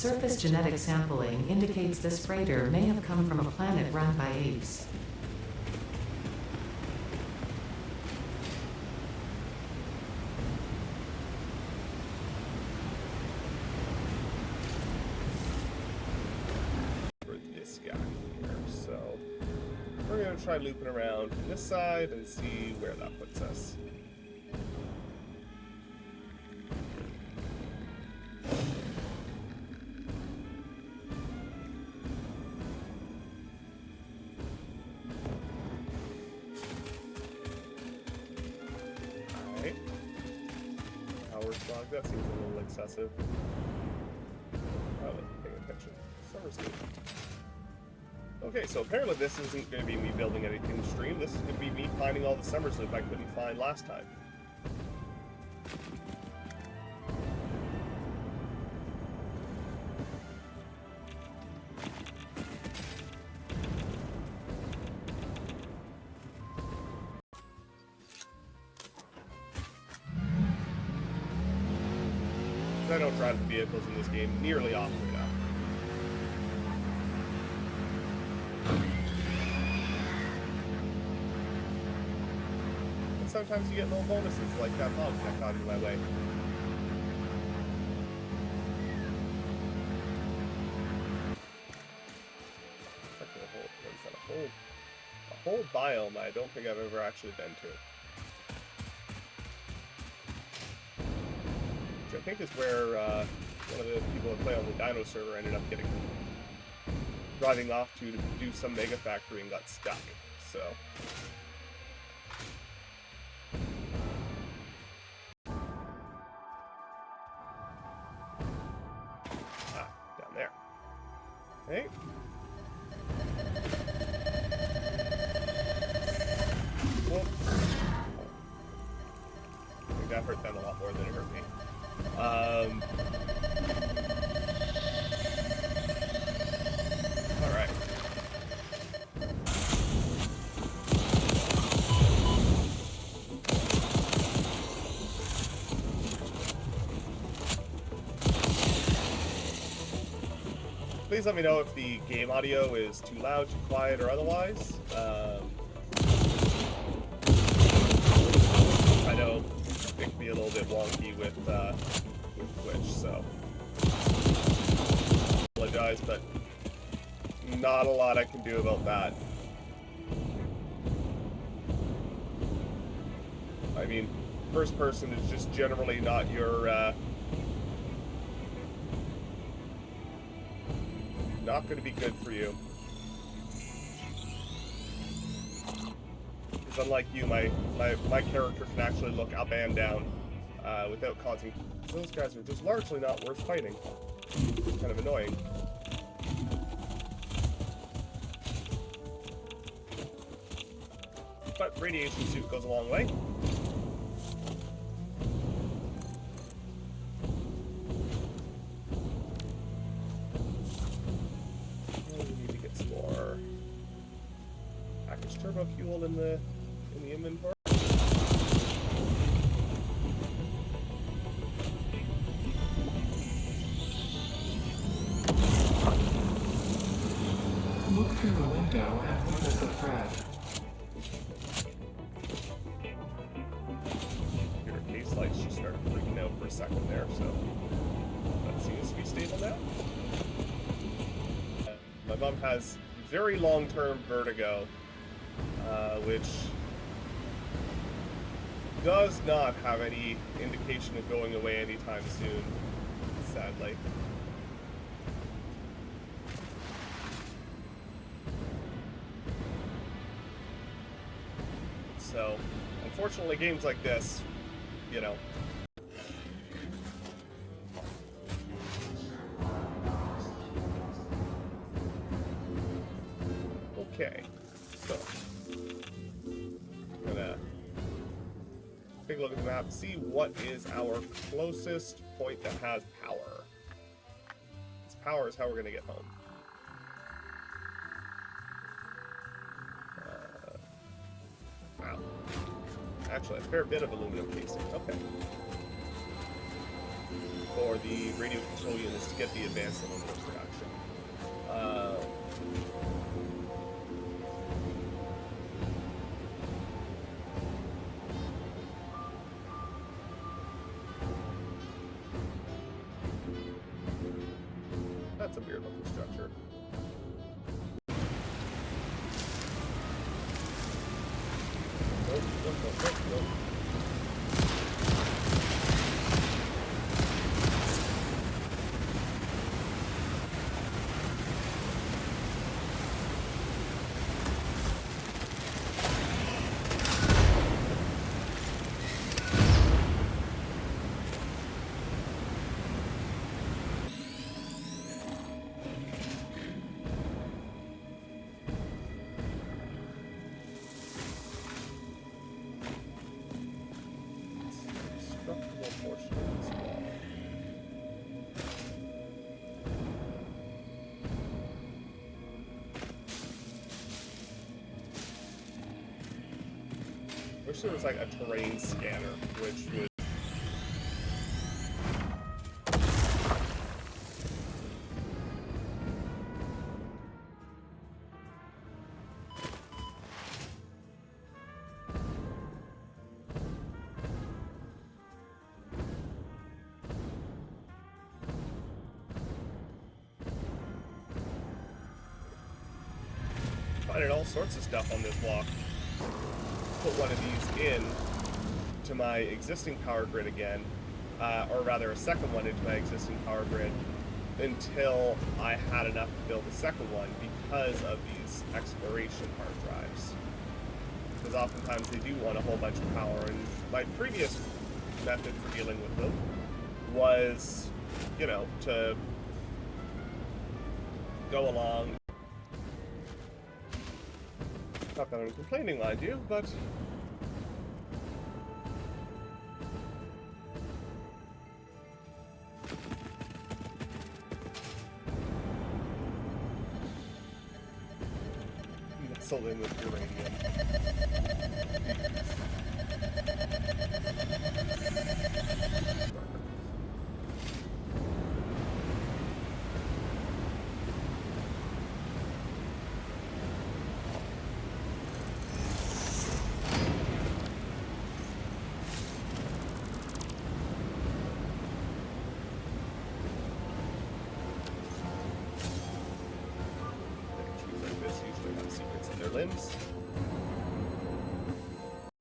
Surface genetic sampling indicates this freighter may have come from a planet run by apes. For this guy here, so we're going to try looping around this side and see where that puts us. That seems a little excessive. I wasn't paying attention. Summer sleep. Okay, so apparently this isn't going to be me building anything extreme. This is going to be me finding all the summer sleep I couldn't find last time. I don't drive the vehicles in this game nearly often enough. And sometimes you get little bonuses like that hog that got in my way. A whole biome I don't think I've ever actually been to. I think is where one of the people that play on the Dino server ended up driving off to do some mega factory and got stuck. So down there. Okay. Cool. I think that hurt them a lot more than it hurt me. Alright. Please let me know if the game audio is too loud, too quiet, or otherwise. I know it can be a little bit wonky with Twitch, so I apologize, but not a lot I can do about that. I mean, first person is just generally not your not going to be good for you. Because unlike you, my character can actually look up and down without causing... Those guys are just largely not worth fighting. Kind of annoying. But radiation suit goes a long way. We need to get some more packaged turbo fuel in the inventory. Look through the window and witness a thread. Your case lights just started freaking out for a second there, so that seems to be stable now. My mom has very long-term vertigo, which does not have any indication of going away anytime soon, sadly. So, unfortunately, games like this, you know. Okay, so I'm gonna take a look at the map, see what is our closest point that has power. This power is how we're gonna get home. Wow. Actually, a fair bit of aluminum casing. Okay. for the radio control units to get the advanced aluminum production. That's a weird looking structure. Nope. Wish there was like a terrain scanner, which would finding all sorts of stuff on this block. Put one of these in to my existing power grid again, or rather a second one into my existing power grid until I had enough to build a second one because of these exploration hard drives. Because oftentimes they do want a whole bunch of power, and my previous method for dealing with them was, you know, to go along. Not that I'm complaining, mind you, but nestled in with uranium. Limbs.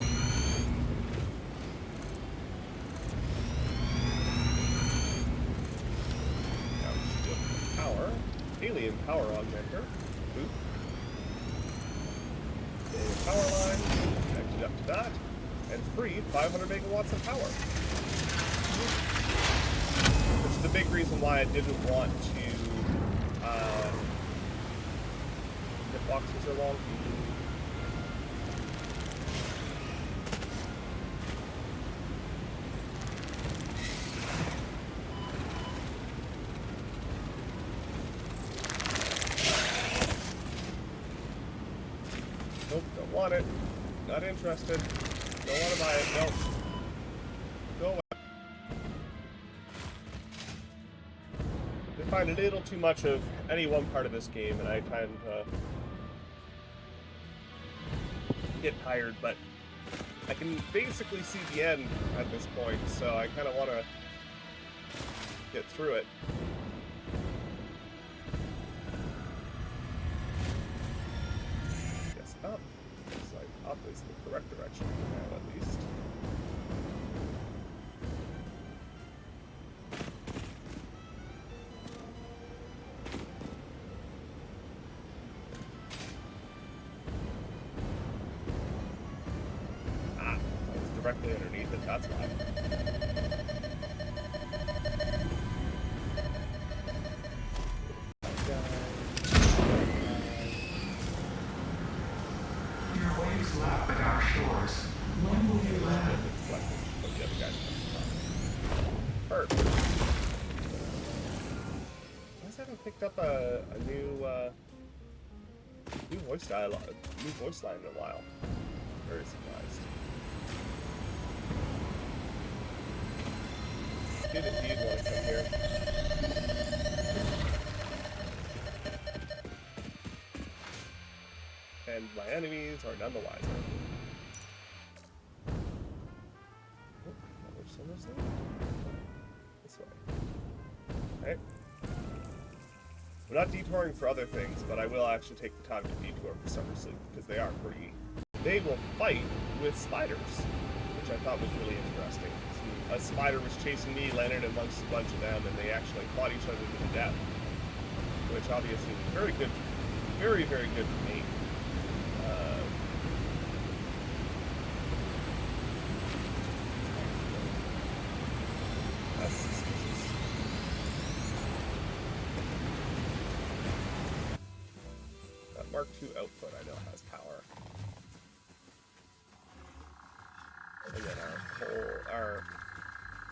Now we should go for power. Alien power augmenter. Boop. Alien power line. Connected up to that. And free 500 megawatts of power. Which is the big reason why I didn't want to boxes are long. Nope, don't want it. Not interested. Don't want to buy it. Nope. Go away. I find a little too much of any one part of this game, and I tend to get tired, but I can basically see the end at this point, so I kind of want to get through it. Guess up. Looks like up is the correct direction for now, at least. Directly underneath it, that's why. Your waves lap at our shores. When will you land? But the other guys Perfect. I just haven't picked up a new voice line in a while. Very surprised. did indeed want to come here. And my enemies are none the wiser. Oh, another somersault? This way. Okay. I'm not detouring for other things, but I will actually take the time to detour for somersault because they are pretty. They will fight with spiders, which I thought was really interesting. So a spider was chasing me, landed amongst a bunch of them, and they actually fought each other to the death, which obviously was very good, very, very good for me. That's suspicious. That Mark II output I know has power. And then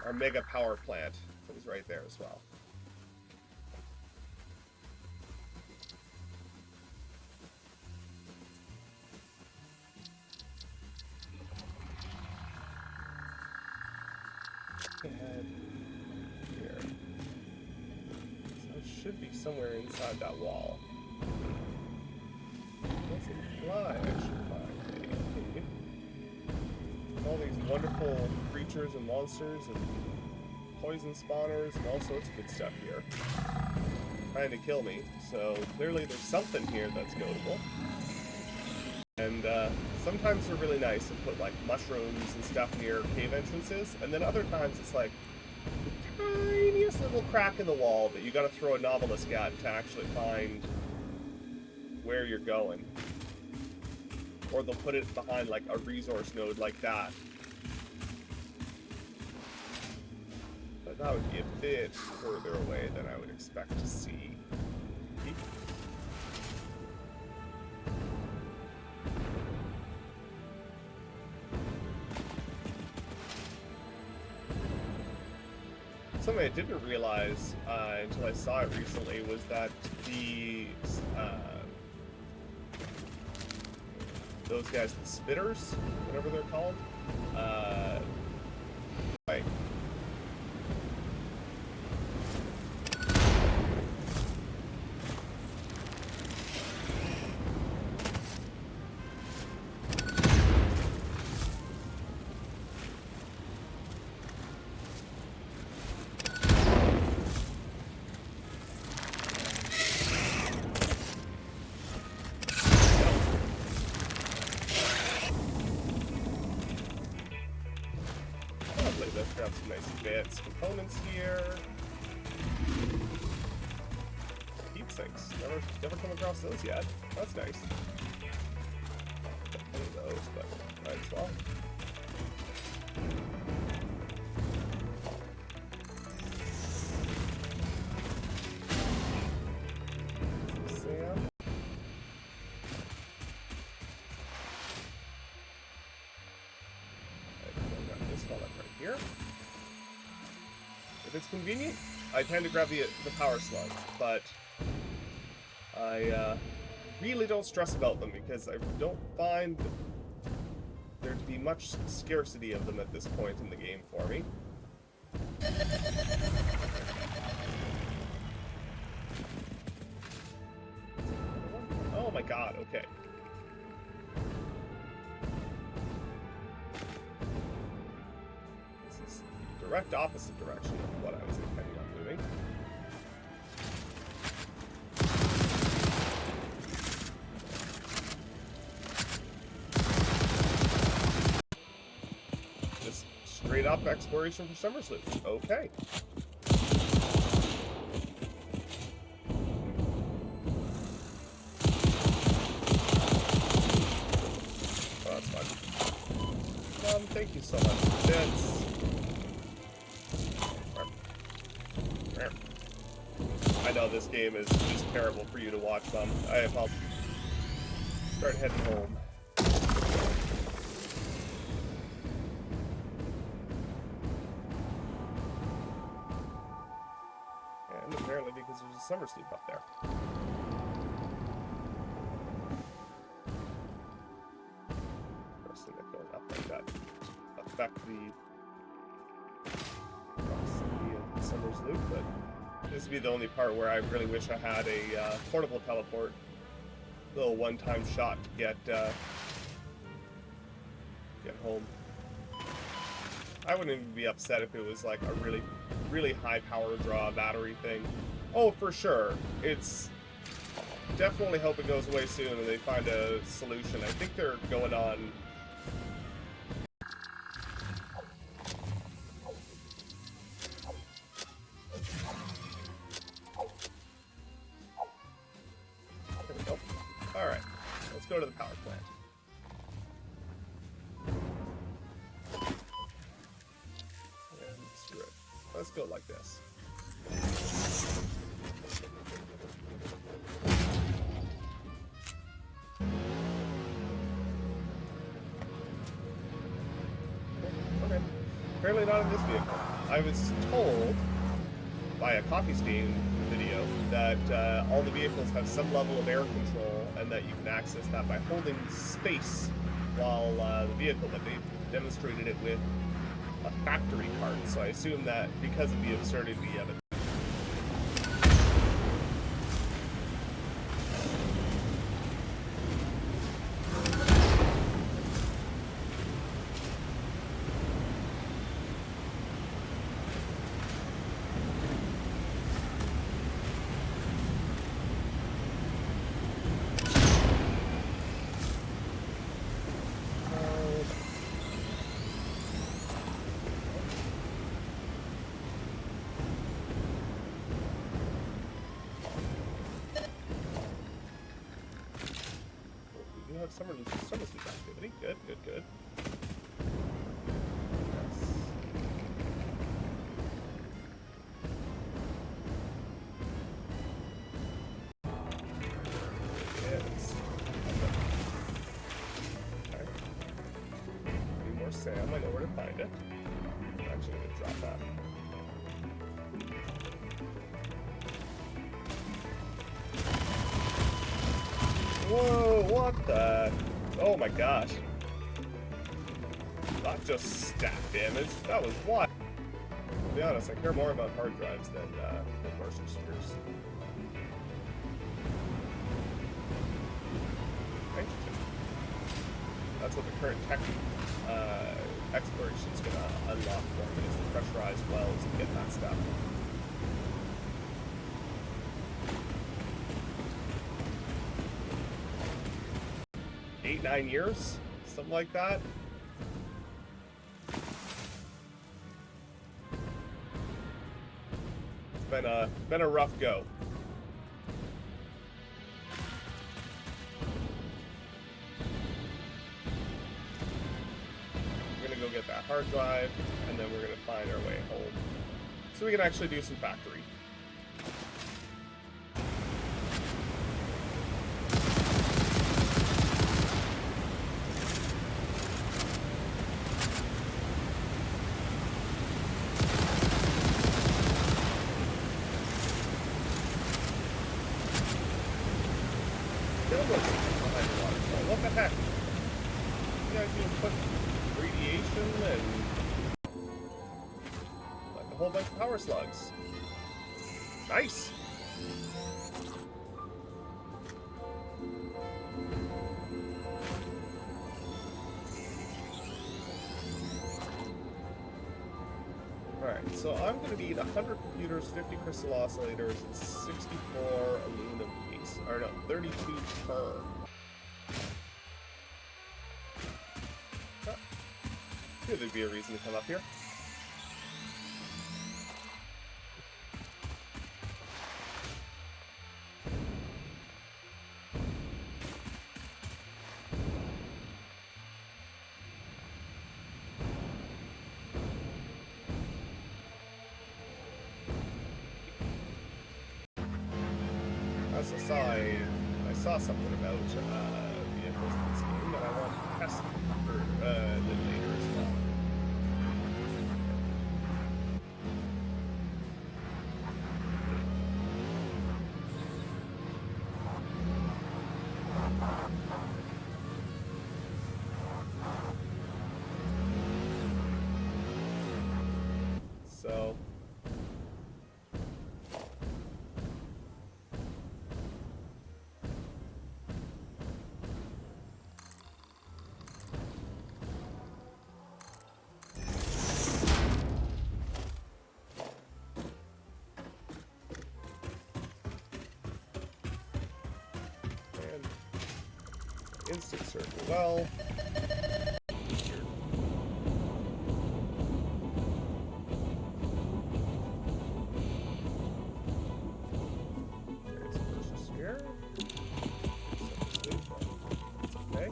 our mega power plant is right there as well. Head here. So it should be somewhere inside that wall. What's it fly? I should find all these wonderful creatures and monsters and poison spawners and all sorts of good stuff here. Trying to kill me, so clearly there's something here that's notable. And sometimes they're really nice and put like mushrooms and stuff near cave entrances, and then other times it's like the tiniest little crack in the wall that you gotta throw a novelist at to actually find where you're going. Or they'll put it behind like a resource node like that. But that would be a bit further away than I would expect to see. Something I didn't realize until I saw it recently was that the those guys, the spitters, whatever they're called, right. Let's grab some nice advanced components here. Heat sinks. Never come across those yet. That's nice. One of those, but might as well. Sam. I've got this one up right here. If it's convenient, I tend to grab the power slugs, but I really don't stress about them because I don't find there to be much scarcity of them at this point in the game for me. Oh my god, okay. Direct opposite direction of what I was intending on doing. Just straight up exploration for SummerSloop. Okay. Oh, that's fun. Thank you so much. That's I know this game is just terrible for you to watch, Mom. I'll start heading home. And apparently because there's a summer sleep up there. First thing that going up like that affect the proximity loop, but this would be the only part where I really wish I had a portable teleport. Little one-time shot to get home. I wouldn't even be upset if it was like a really, really high power draw battery thing. Oh, for sure. It's definitely hope it goes away soon and they find a solution. I think they're going on. There we go. Alright, let's go to the power plant. And screw it. Let's go like this. Okay. Apparently not in this vehicle. I was told by a Coffee Stain video that all the vehicles have some level of air control and that you can access that by holding space while the vehicle, but they demonstrated it with a factory cart. So I assume that because of the absurdity of it. Summer sleep activity. Good, good, good. Yes. Okay. Need more Sam. I know where to find it. I'm actually going to drop that. Whoa, what the? Oh my gosh. Not just stat damage, that was what? To be honest, I care more about hard drives than Martian spheres. Nitrogen. That's what the current tech exploration is going to unlock for me, is the pressurized wells to get that stuff. 8-9 years, something like that. It's been a rough go. We're gonna go get that hard drive, and then we're gonna find our way home, so we can actually do some factory. What the heck? You guys even put radiation and like a whole bunch of power slugs. Nice! Alright, so I'm going to need 100 computers, 50 crystal oscillators, and 64 aluminum piece. Or no, 32 per. There'd be a reason to come up here. As a side, I saw something about vehicles in this game that I want to test for a little later as well. So Instant circle. Well. There's a versus here. It's okay.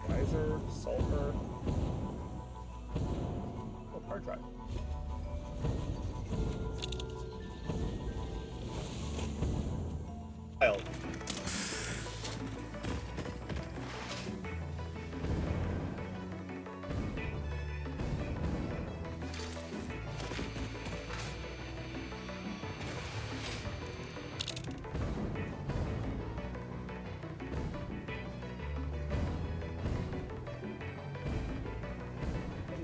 Geyser, sulfur. Oh, hard drive. Wild.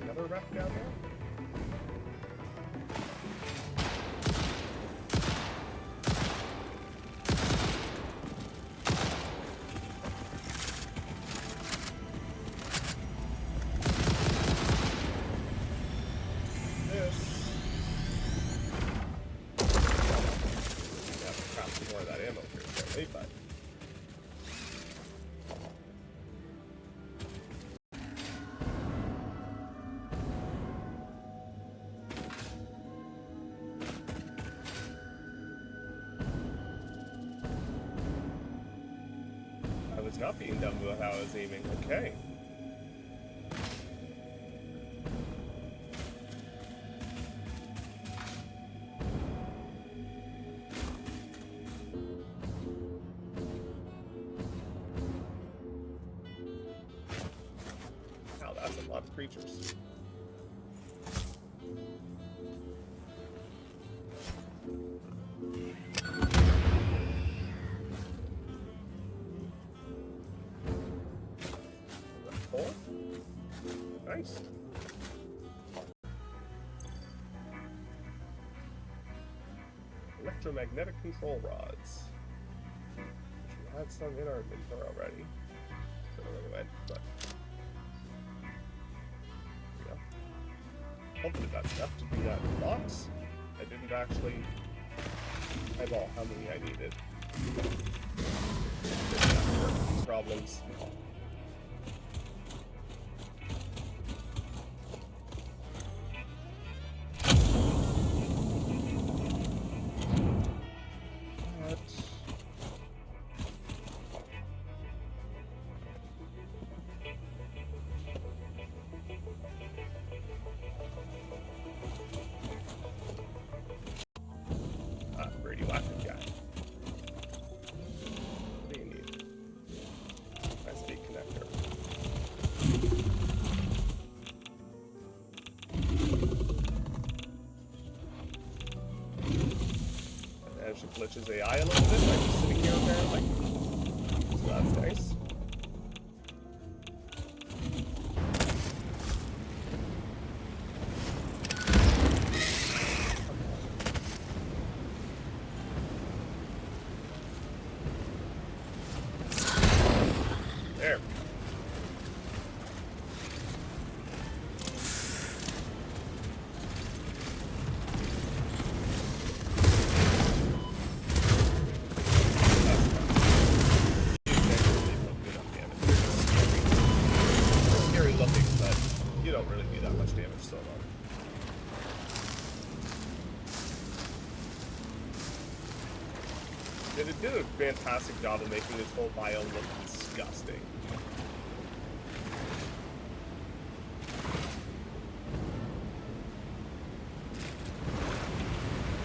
Another rep down there? But I was not being done with how I was aiming. Okay. Creatures. Four? Nice. Electromagnetic control rods. We had some in our inventory already. Don't know where they went, but. Hopefully that's enough to do that in the box. I didn't actually eyeball how many I needed. These problems. Glitches AI a little bit by just sitting here apparently. So that's nice. There. It did a fantastic job of making this whole biome look disgusting.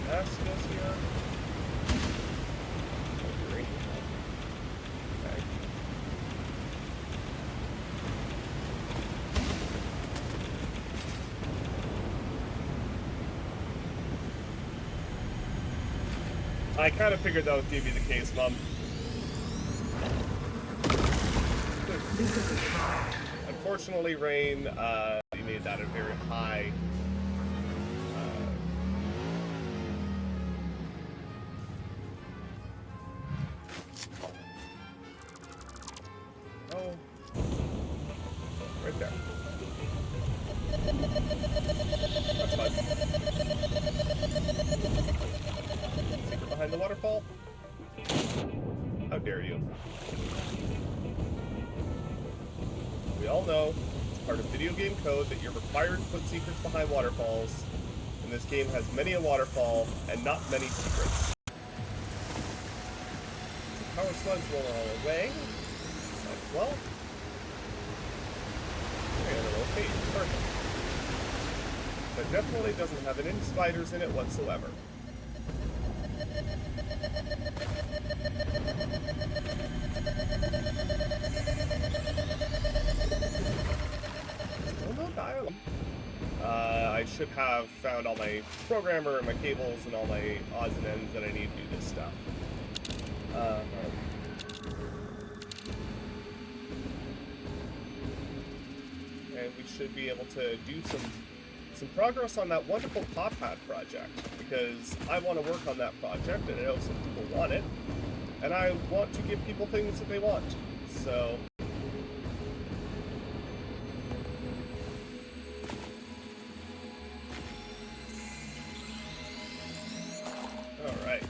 That's this here. Okay. I kind of figured that would be the case, Mom. Unfortunately, Rain, you made that a very high. Oh, right there. That's fine. Secret behind the waterfall. Okay. dare you. We all know it's part of video game code that you're required to put secrets behind waterfalls, and this game has many a waterfall and not many secrets. The power slugs roll all away. Well, okay, perfect. But definitely doesn't have any spiders in it whatsoever. Oh no, dialogue. I should have found all my programmer and my cables and all my odds and ends that I need to do this stuff. And we should be able to do some progress on that wonderful Pop Hat project, because I want to work on that project, and I know some people want it, and I want to give people things that they want, so... Alright.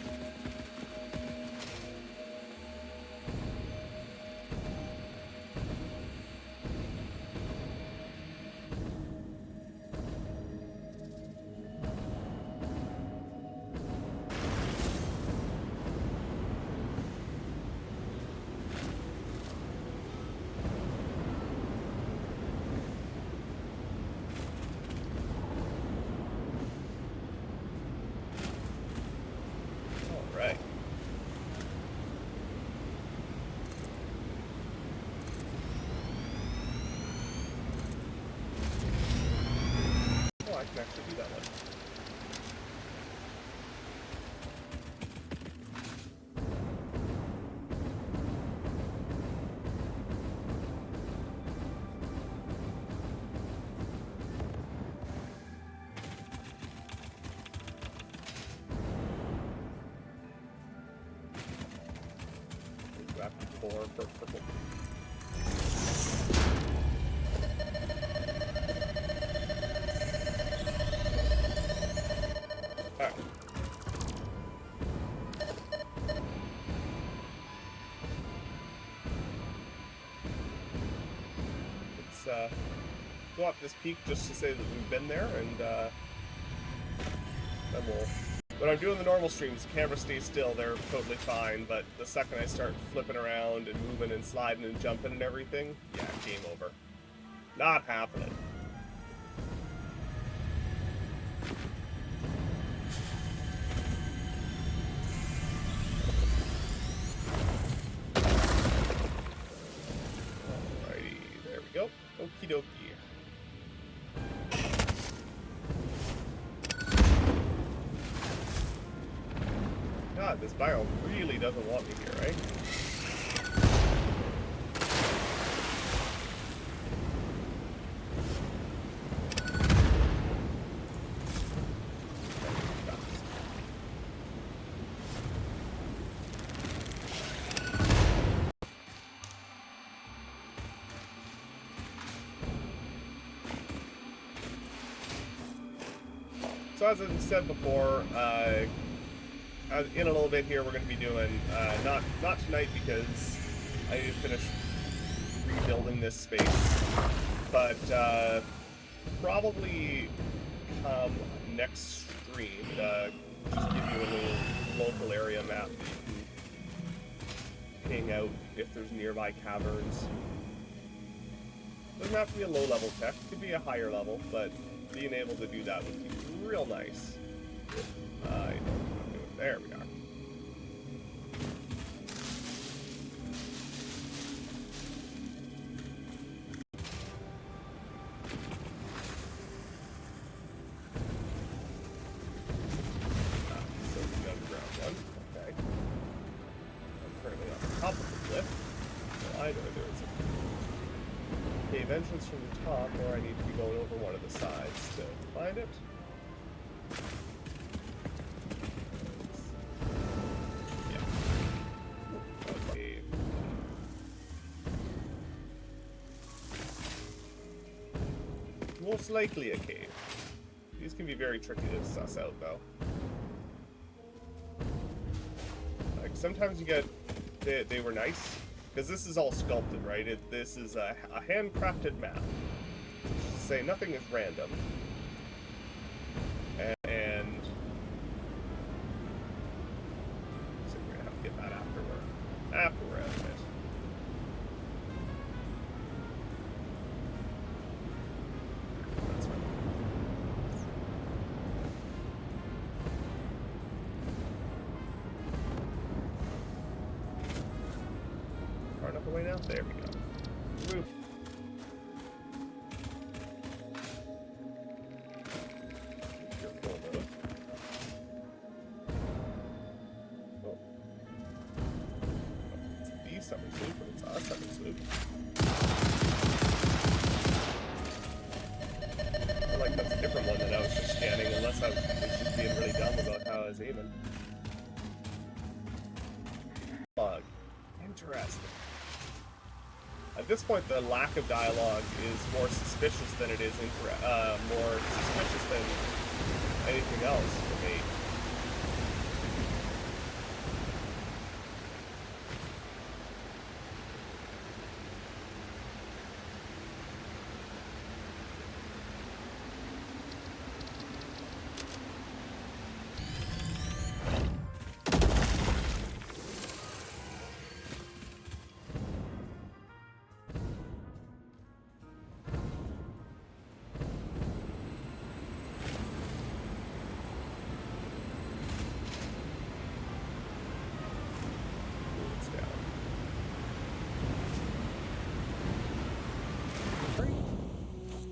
Alright. Oh, I can actually do that one. Back for purple. Alright. Let's go up this peak just to say that we've been there, and then we'll... When I'm doing the normal streams, the camera stays still, they're totally fine, but the second I start flipping around and moving and sliding and jumping and everything, yeah, game over. Not happening. Alrighty, there we go. Okie dokie. God, this biome really doesn't want me here, right? So as I said before, in a little bit here we're going to be doing, not tonight because I need to finish rebuilding this space, but probably come next stream, just give you a little local area map that you can hang out if there's nearby caverns. Doesn't have to be a low level tech, it could be a higher level, but being able to do that would be real nice. I don't know what I'm doing. There we are. So the underground one. Okay. I'm currently on top of the cliff. So either there's a cave entrance from the top, or I need to be going over one of the sides to find it. Most likely a cave. These can be very tricky to suss out, though. Like, sometimes you get they were nice. Because this is all sculpted, right? This is a handcrafted map. Say nothing is random. And so we're gonna have to get that after we're out of it. That's right. Far enough away now? There we go. Roof. Summer Sloop, but it's a Summer Sloop. I like that's a different one than I was just scanning, unless I was just being really dumb about how I was aiming. Dialogue. Interesting. At this point, the lack of dialogue is more suspicious than it is more suspicious than anything else for me.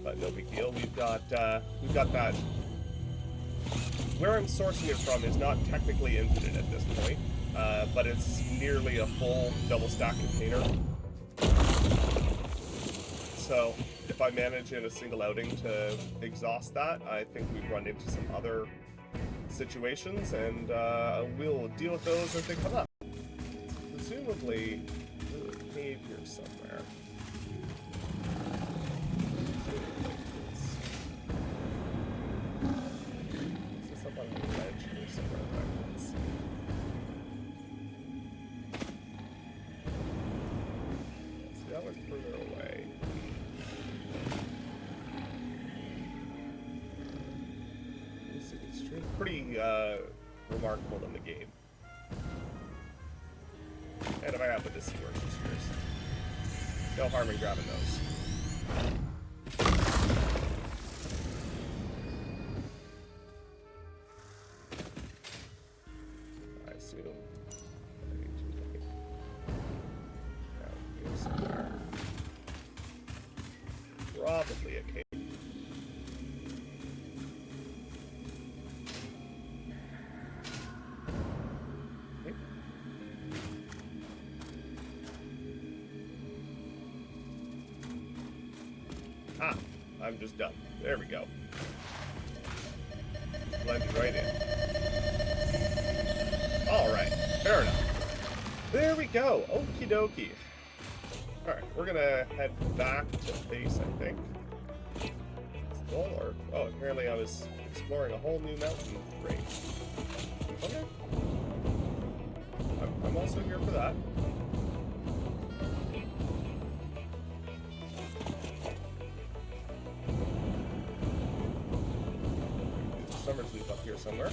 But no big deal. We've got that. Where I'm sourcing it from is not technically infinite at this point, but it's nearly a full double stack container. So if I manage in a single outing to exhaust that, I think we've run into some other situations, and we'll deal with those as they come up. Presumably, there's a cave here somewhere. Pretty remarkable in the game. And if I happen to see where it's yours, no harm in grabbing those. I assume I need to look down here somewhere. Probably a cave. Ah, I'm just dumb. There we go. Blended right in. Alright, fair enough. There we go. Okie dokie. Alright, we're gonna head back to base, I think. Or, oh, apparently I was exploring a whole new mountain range. Okay. I'm also here for that. Summer Sleep up here somewhere.